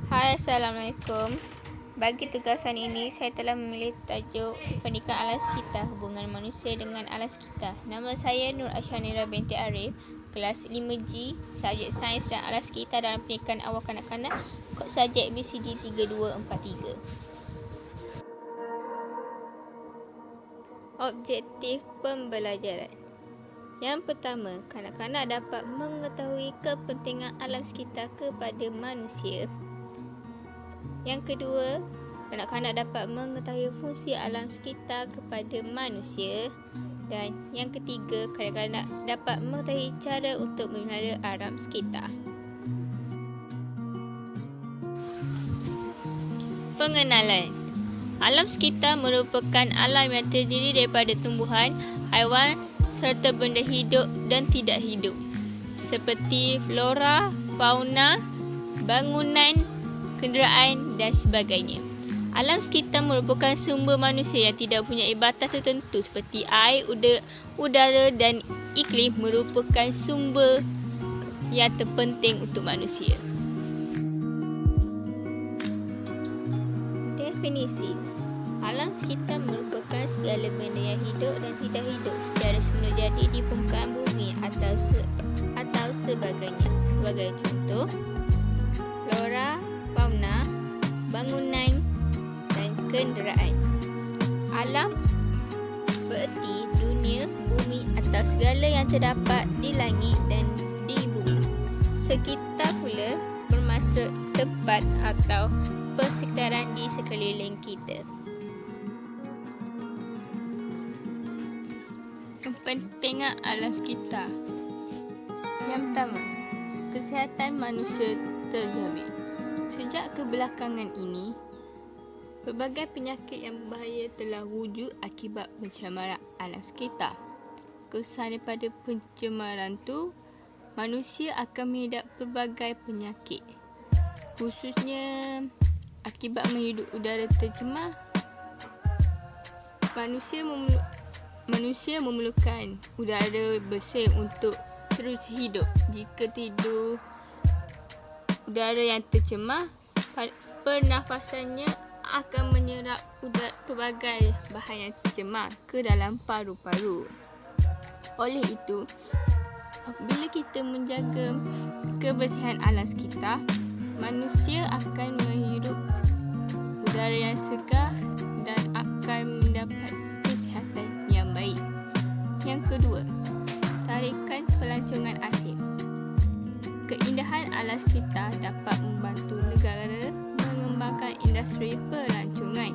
Hai, Assalamualaikum. Bagi tugasan ini, saya telah memilih tajuk Pendidikan Alam Sekitar, Hubungan Manusia dengan Alam Sekitar. Nama saya Nur Ashanira binti Arif, kelas 5G, subjek Sains dan Alam Sekitar dalam Pendidikan Awal Kanak-kanak, kod subjek BCG 3243. Objektif pembelajaran. Yang pertama, kanak-kanak dapat mengetahui kepentingan alam sekitar kepada manusia. Yang kedua, kanak-kanak dapat mengetahui fungsi alam sekitar kepada manusia. Dan yang ketiga, kanak-kanak dapat mengetahui cara untuk memelihara alam sekitar. Pengenalan. Alam sekitar merupakan alam yang terdiri daripada tumbuhan, haiwan serta benda hidup dan tidak hidup, seperti flora, fauna, bangunan, kenderaan dan sebagainya. Alam sekitar merupakan sumber manusia yang tidak mempunyai batas tertentu, seperti air, udara dan iklim merupakan sumber yang terpenting untuk manusia. Definisi. Alam sekitar merupakan segala benda yang hidup dan tidak hidup secara semula jadi di permukaan bumi atau sebagainya. Sebagai contoh, flora, fauna, bangunan dan kenderaan. Alam bererti dunia, bumi atau segala yang terdapat di langit dan di bumi. Sekitar pula bermaksud tempat atau persekitaran di sekeliling kita. Kepentingan alam sekitar. Yang pertama, kesihatan manusia terjamin. Sejak kebelakangan ini, pelbagai penyakit yang berbahaya telah wujud akibat pencemaran alam sekitar. Kesan daripada pencemaran tu, manusia akan mengidap pelbagai penyakit, khususnya akibat menghirup udara tercemar. Manusia memerlukan udara bersih untuk terus hidup. Jika tidur udara yang tercemar, pernafasannya akan menyerap pelbagai bahan yang tercemar ke dalam paru-paru. Oleh itu, apabila kita menjaga kebersihan alam sekitar, manusia akan menghirup udara yang segar dan akan mendapat kesihatan yang baik. Yang kedua, tarikan pelancongan asing. Keindahan alam sekitar dapat membantu negara mengembangkan industri pelancongan.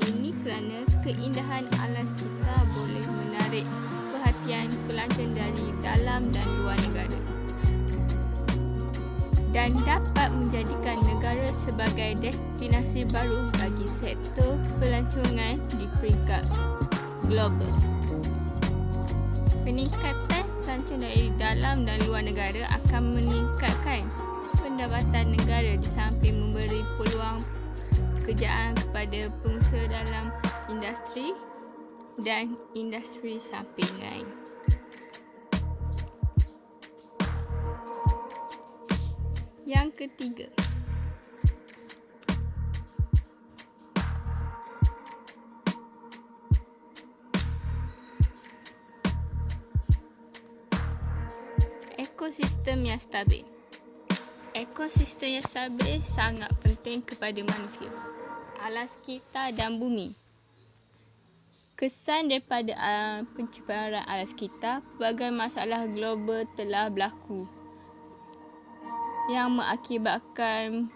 Ini kerana keindahan alam sekitar boleh menarik perhatian pelancong dari dalam dan luar negara dan dapat menjadikan negara sebagai destinasi baru bagi sektor pelancongan di peringkat global. Peningkatan pelancong dari dalam dan luar negara akan meningkatkan pendapatan negara di samping memberi peluang pekerjaan kepada pengusaha dalam industri dan industri sampingan. Yang ketiga, ekosistem yang stabil. Ekosistem yang stabil sangat penting kepada manusia, alam sekitar dan bumi. Kesan daripada pencemaran alam sekitar, pelbagai masalah global telah berlaku yang mengakibatkan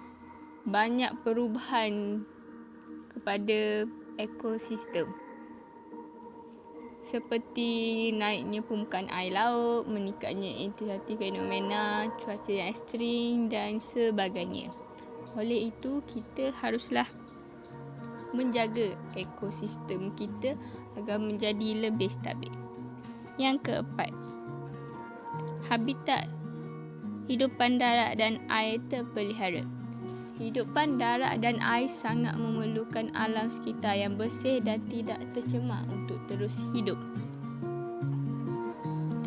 banyak perubahan kepada ekosistem, seperti naiknya permukaan air laut, meningkatnya intensitas fenomena cuaca yang ekstrim dan sebagainya. Oleh itu, kita haruslah menjaga ekosistem kita agar menjadi lebih stabil. Yang keempat, habitat hidupan darat dan air terpelihara. Hidupan darat dan air sangat memerlukan alam sekitar yang bersih dan tidak tercemar untuk terus hidup.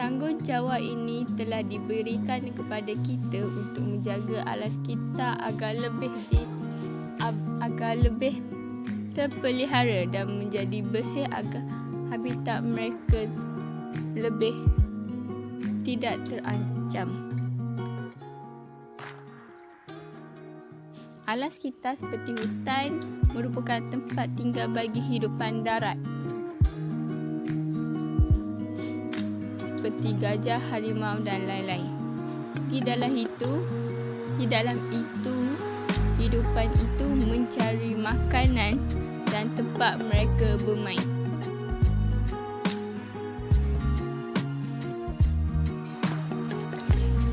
Tanggungjawab ini telah diberikan kepada kita untuk menjaga alam kita agar lebih terpelihara dan menjadi bersih agar habitat mereka lebih tidak terancam. Alam sekitar seperti hutan merupakan tempat tinggal bagi hidupan darat seperti gajah, harimau dan lain-lain. Di dalam itu, hidupan itu mencari makanan dan tempat mereka bermain.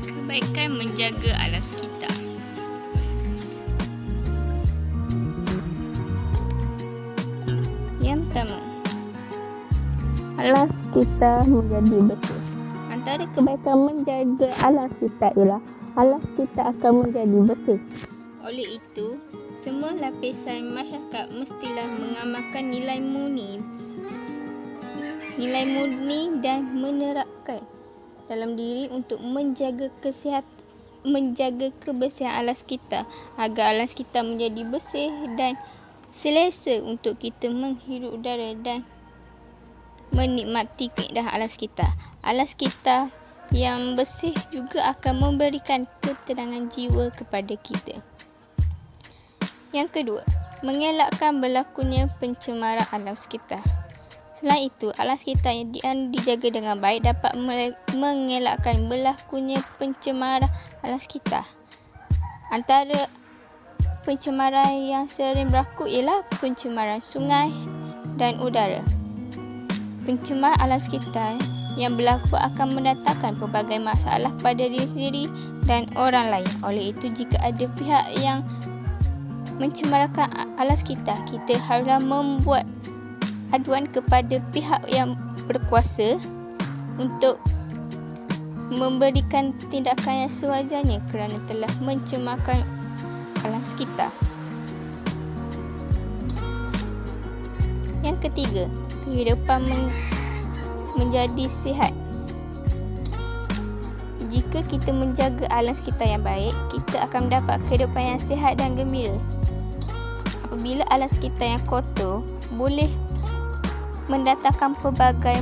Kebaikan menjaga alam sekitar. Yang pertama, alam sekitar menjadi bersih. Antara kebaikan menjaga alam sekitar ialah alam sekitar akan menjadi bersih. Oleh itu, semua lapisan masyarakat mestilah mengamalkan nilai murni dan menerapkan dalam diri untuk menjaga kebersihan alam sekitar agar alam sekitar menjadi bersih dan selesa untuk kita menghirup udara dan menikmati keindahan alam sekitar. Alam sekitar yang bersih juga akan memberikan ketenangan jiwa kepada kita. Yang kedua, mengelakkan berlakunya pencemaran alam sekitar. Selain itu, alam sekitar yang dijaga dengan baik dapat mengelakkan berlakunya pencemaran alam sekitar. Antara pencemaran yang sering berlaku ialah pencemaran sungai dan udara. Pencemaran alam sekitar yang berlaku akan mendatangkan pelbagai masalah pada diri sendiri dan orang lain. Oleh itu, jika ada pihak yang mencemarkan alam sekitar, kita haruslah membuat aduan kepada pihak yang berkuasa untuk memberikan tindakan yang sewajarnya kerana telah mencemarkan alam sekitar. Yang ketiga, kehidupan menjadi sihat. Jika kita menjaga alam sekitar yang baik, kita akan mendapat kehidupan yang sihat dan gembira. Apabila alam sekitar yang kotor, boleh mendatangkan pelbagai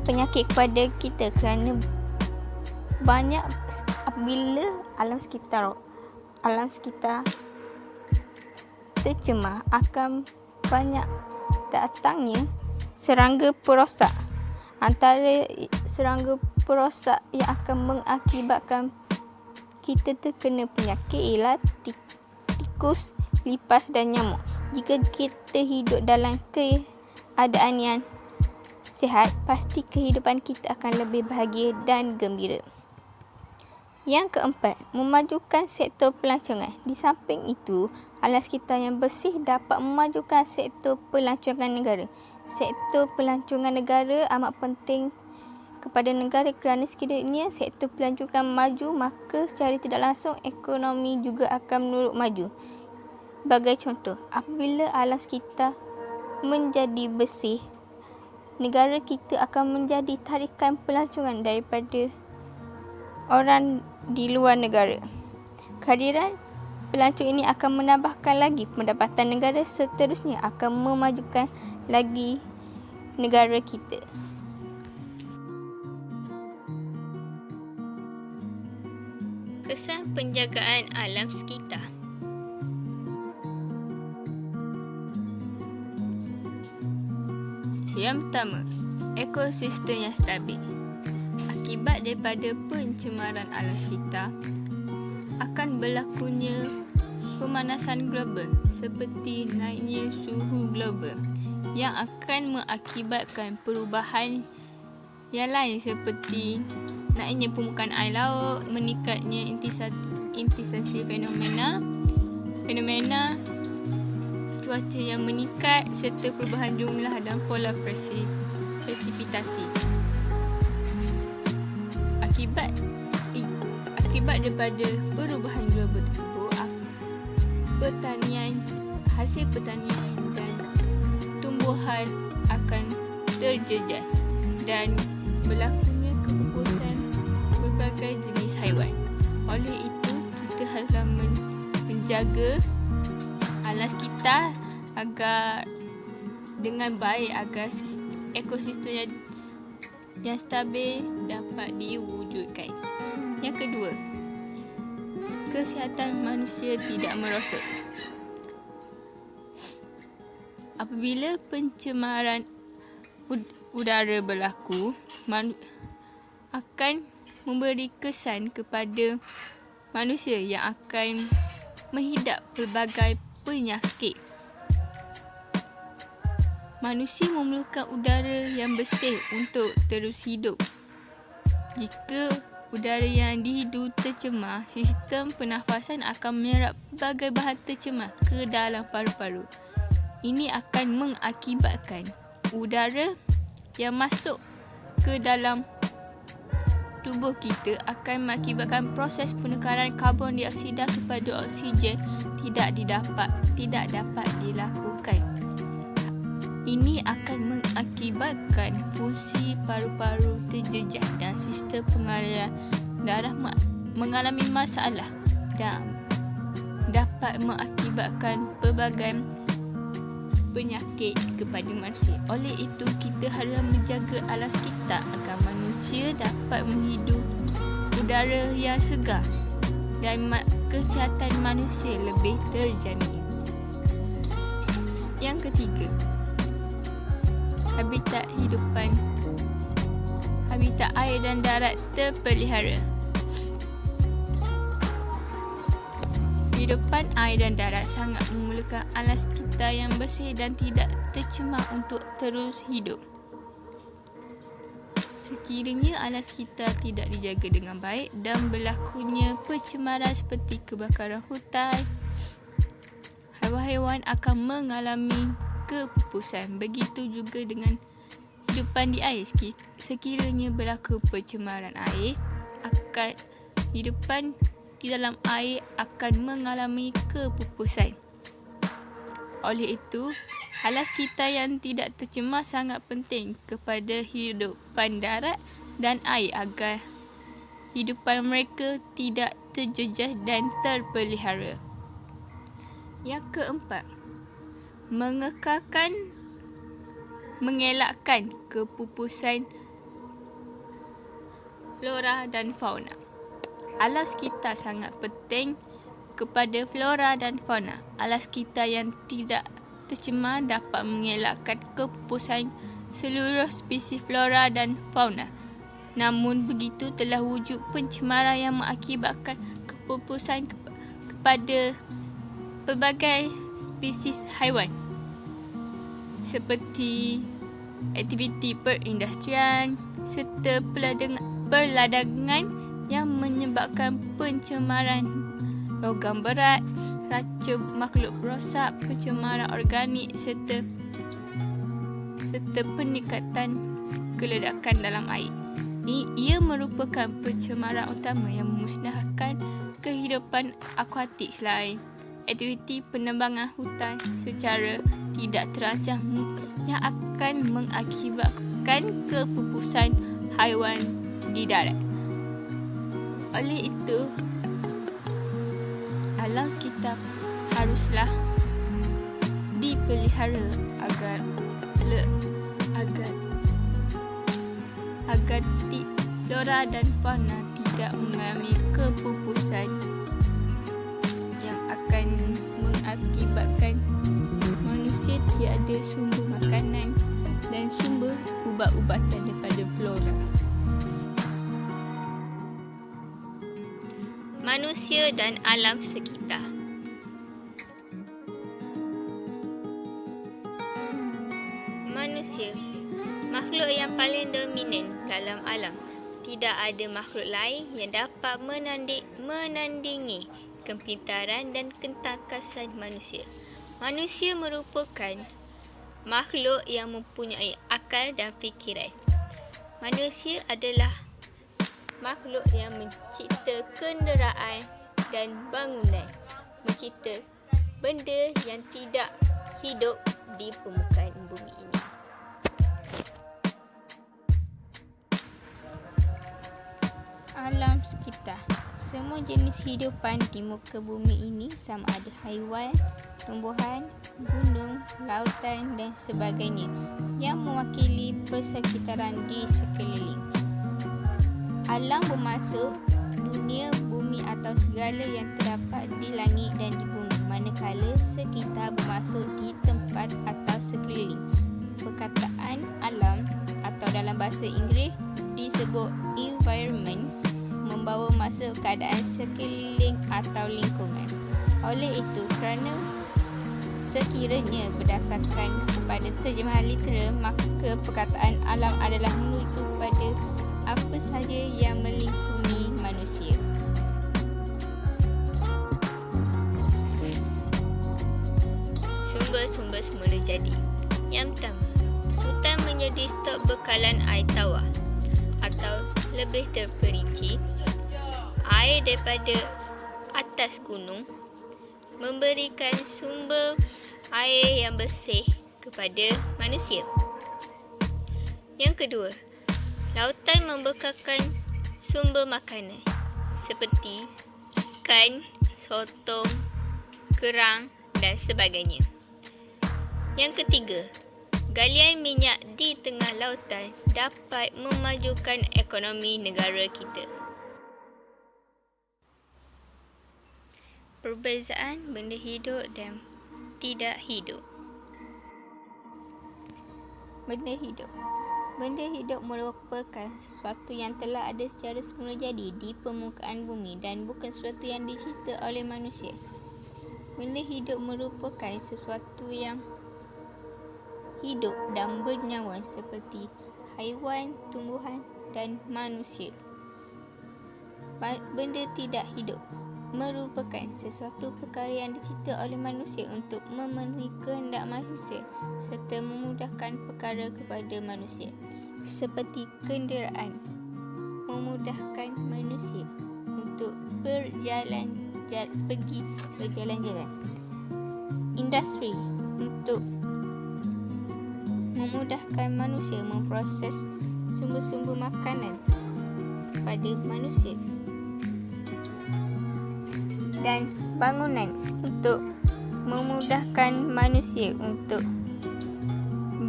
penyakit kepada kita kerana banyak apabila alam sekitar tercemar akan banyak datangnya serangga perosak. Antara serangga perosak yang akan mengakibatkan kita terkena penyakit ialah tikus, lipas dan nyamuk. Jika kita hidup dalam keadaan yang sihat, pasti kehidupan kita akan lebih bahagia dan gembira. Yang keempat, memajukan sektor pelancongan. Di samping itu, alam sekitar yang bersih dapat memajukan sektor pelancongan negara. Sektor pelancongan negara amat penting kepada negara kerana sekiranya sektor pelancongan maju, maka secara tidak langsung ekonomi juga akan menurut maju. Sebagai contoh, apabila alam sekitar menjadi bersih, negara kita akan menjadi tarikan pelancongan daripada orang di luar negara. Kehadiran pelancong ini akan menambahkan lagi pendapatan negara, seterusnya akan memajukan lagi negara kita. Kesan penjagaan alam sekitar. Yang pertama, ekosistem yang stabil. Akibat daripada pencemaran alam sekitar, akan berlakunya pemanasan global seperti naiknya suhu global yang akan mengakibatkan perubahan yang lain seperti naiknya permukaan air laut, meningkatnya intensasi fenomena cuaca yang meningkat serta perubahan jumlah dan pola presipitasi. Akibat daripada perubahan global tersebut, hasil pertanian dan tumbuhan akan terjejas dan berlakunya pelbagai jenis haiwan. Oleh itu, kita haruslah menjaga alam sekitar agar dengan baik, agar ekosistem yang stabil dapat diwujudkan. Yang kedua, kesihatan manusia tidak merosot. Apabila pencemaran udara berlaku, akan memberi kesan kepada manusia yang akan menghidap pelbagai penyakit. Manusia memerlukan udara yang bersih untuk terus hidup. Jika udara yang dihidu tercemar, sistem pernafasan akan menyerap pelbagai bahan tercemar ke dalam paru-paru. Ini akan mengakibatkan udara yang masuk ke dalam tubuh kita akan mengakibatkan proses penukaran karbon dioksida kepada oksigen tidak dapat dilakukan. Ini akan mengakibatkan fungsi paru-paru terjejas dan sistem pengaliran darah mengalami masalah dan dapat mengakibatkan pelbagai penyakit kepada manusia. Oleh itu, kita harus menjaga alam sekitar agar manusia dapat menghidup udara yang segar dan kesihatan manusia lebih terjamin. Yang ketiga, habitat air dan darat terpelihara. Kehidupan air dan darat sangat memerlukan alam sekitar yang bersih dan tidak tercemar untuk terus hidup. Sekiranya alam sekitar tidak dijaga dengan baik dan berlakunya pencemaran seperti kebakaran hutan, haiwan-haiwan akan mengalami kepupusan. Begitu juga dengan hidupan di air. Sekiranya berlaku pencemaran air, hidupan di dalam air akan mengalami kepupusan. Oleh itu, alam sekitar yang tidak tercemar sangat penting kepada hidupan darat dan air agar hidupan mereka tidak terjejas dan terpelihara. Yang keempat, mengelakkan kepupusan flora dan fauna. Alam sekitar sangat penting kepada flora dan fauna. Alam sekitar yang tidak tercemar dapat mengelakkan kepupusan seluruh spesies flora dan fauna. Namun begitu, telah wujud pencemaran yang mengakibatkan kepupusan kepada pelbagai spesies haiwan seperti aktiviti perindustrian serta perladangan yang menyebabkan pencemaran logam berat, racun makhluk rosak, pencemaran organik serta peningkatan keledakan dalam air. Ia merupakan pencemaran utama yang memusnahkan kehidupan akuatik selain aktiviti penebangan hutan secara tidak terancam yang akan mengakibatkan kepupusan haiwan di darat. Oleh itu, alam sekitar haruslah dipelihara agar flora dan fauna tidak mengalami kepupusan yang akan mengakibatkan manusia tiada sumber makanan dan sumber ubat-ubatan daripada flora. Manusia dan alam sekitar. Manusia, makhluk yang paling dominan dalam alam. Tidak ada makhluk lain yang dapat menandingi kepintaran dan ketangkasan manusia. Manusia merupakan makhluk yang mempunyai akal dan fikiran. Manusia adalah makhluk yang mencipta kenderaan dan bangunan, mencipta benda yang tidak hidup di permukaan bumi ini. Alam sekitar. Semua jenis hidupan di muka bumi ini sama ada haiwan, tumbuhan, gunung, lautan dan sebagainya yang mewakili persekitaran di sekeliling. Alam bermaksud dunia, bumi atau segala yang terdapat di langit dan di bumi, manakala sekitar bermaksud di tempat atau sekeliling. Perkataan alam atau dalam bahasa Inggeris disebut environment membawa maksud keadaan sekeliling atau lingkungan. Oleh itu, kerana sekiranya berdasarkan kepada terjemahan literal, maka perkataan alam adalah menuju pada apa sahaja yang melingkungi manusia. Sumber-sumber semula jadi. Yang pertama, hutan menjadi stok bekalan air tawar atau lebih terperinci, air daripada atas gunung memberikan sumber air yang bersih kepada manusia. Yang kedua, lautan membekalkan sumber makanan seperti ikan, sotong, kerang dan sebagainya. Yang ketiga, galian minyak di tengah lautan dapat memajukan ekonomi negara kita. Perbezaan benda hidup dan tidak hidup. Benda hidup. Benda hidup merupakan sesuatu yang telah ada secara semula jadi di permukaan bumi dan bukan sesuatu yang dicipta oleh manusia. Benda hidup merupakan sesuatu yang hidup dan bernyawa seperti haiwan, tumbuhan dan manusia. Benda tidak hidup merupakan sesuatu perkara yang dicipta oleh manusia untuk memenuhi kehendak manusia serta memudahkan perkara kepada manusia, seperti kenderaan memudahkan manusia untuk berjalan-jalan, industri untuk memudahkan manusia memproses sumber-sumber makanan kepada manusia, dan bangunan untuk memudahkan manusia untuk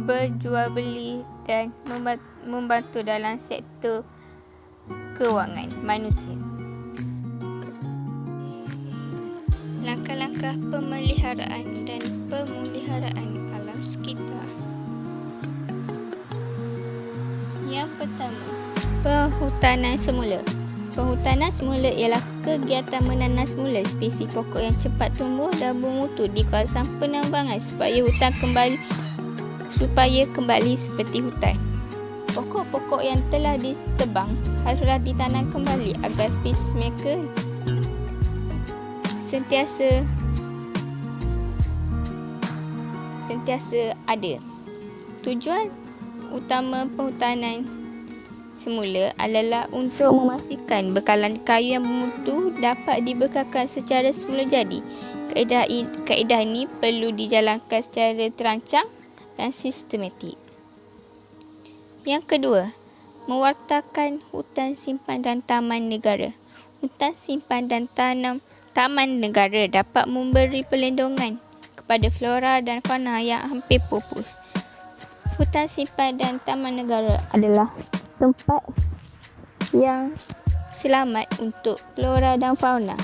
berjual beli dan membantu dalam sektor kewangan manusia. Langkah-langkah pemeliharaan dan pemuliharaan alam sekitar. Yang pertama, perhutanan semula. Perhutanan semula ialah kegiatan menanam semula spesies pokok yang cepat tumbuh dan bermutu di kawasan penambangan supaya kembali seperti hutan. Pokok-pokok yang telah ditebang haruslah ditanam kembali agar spesies mereka sentiasa ada. Tujuan utama perhutanan semula adalah untuk memastikan bekalan kayu yang bermutu dapat dibekalkan secara semula jadi. Kaedah ini perlu dijalankan secara terancang dan sistematik. Yang kedua, mewartakan hutan simpan dan taman negara. Hutan simpan dan taman negara dapat memberi perlindungan kepada flora dan fauna yang hampir pupus. Hutan simpan dan taman negara adalah tempat yang selamat untuk flora dan fauna.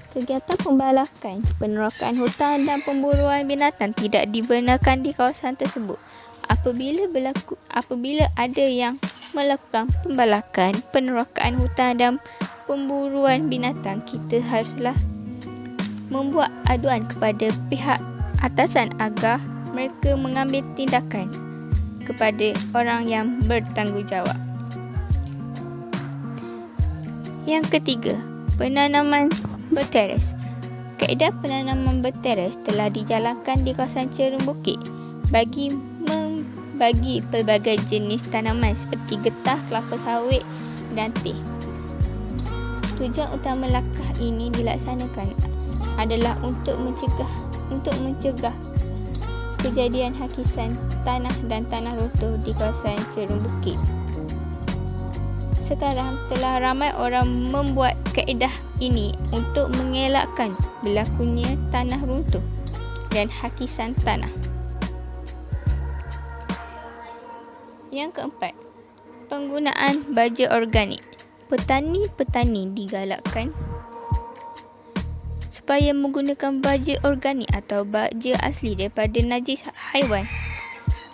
Kegiatan pembalakan, penerokan hutan dan pemburuan binatang tidak dibenarkan di kawasan tersebut. Apabila ada yang melakukan pembalakan, penerokan hutan dan pemburuan binatang, kita haruslah membuat aduan kepada pihak atasan agar mereka mengambil tindakan kepada orang yang bertanggungjawab. Yang ketiga, penanaman berteres. Kaedah penanaman berteres telah dijalankan di kawasan cerun bukit bagi membagi pelbagai jenis tanaman seperti getah, kelapa sawit dan teh. Tujuan utama langkah ini dilaksanakan adalah untuk mencegah kejadian hakisan tanah dan tanah runtuh di kawasan cerun bukit. Sekarang telah ramai orang membuat kaedah ini untuk mengelakkan berlakunya tanah runtuh dan hakisan tanah. Yang keempat, penggunaan baja organik. Petani-petani digalakkan supaya menggunakan baja organik atau baja asli daripada najis haiwan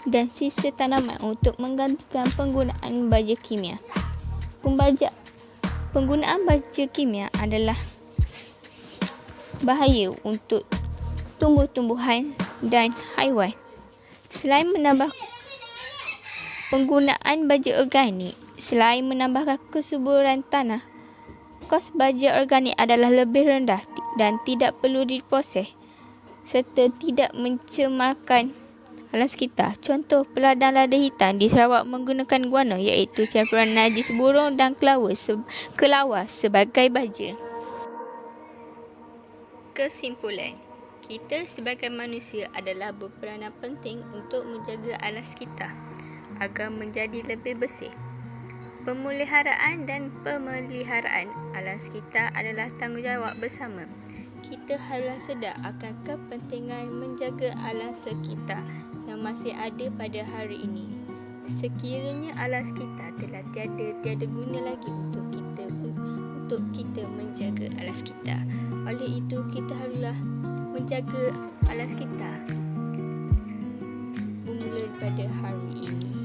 dan sisa tanaman untuk menggantikan penggunaan baja kimia. Penggunaan baja kimia adalah bahaya untuk tumbuh-tumbuhan dan haiwan. Selain menambah penggunaan baja organik, selain menambahkan kesuburan tanah, kos baja organik adalah lebih rendah dan tidak perlu diproses serta tidak mencemarkan alam sekitar. Contoh peladang lada hitam di Sarawak menggunakan guano iaitu campuran najis burung dan kelawar sebagai baja. Kesimpulan, kita sebagai manusia adalah berperanan penting untuk menjaga alam sekitar agar menjadi lebih bersih. Pemeliharaan dan pemeliharaan alam sekitar adalah tanggungjawab bersama. Kita haruslah sedar akan kepentingan menjaga alam sekitar yang masih ada pada hari ini. Sekiranya alam sekitar telah tiada guna lagi untuk kita menjaga alam sekitar. Oleh itu, kita haruslah menjaga alam sekitar bermula daripada hari ini.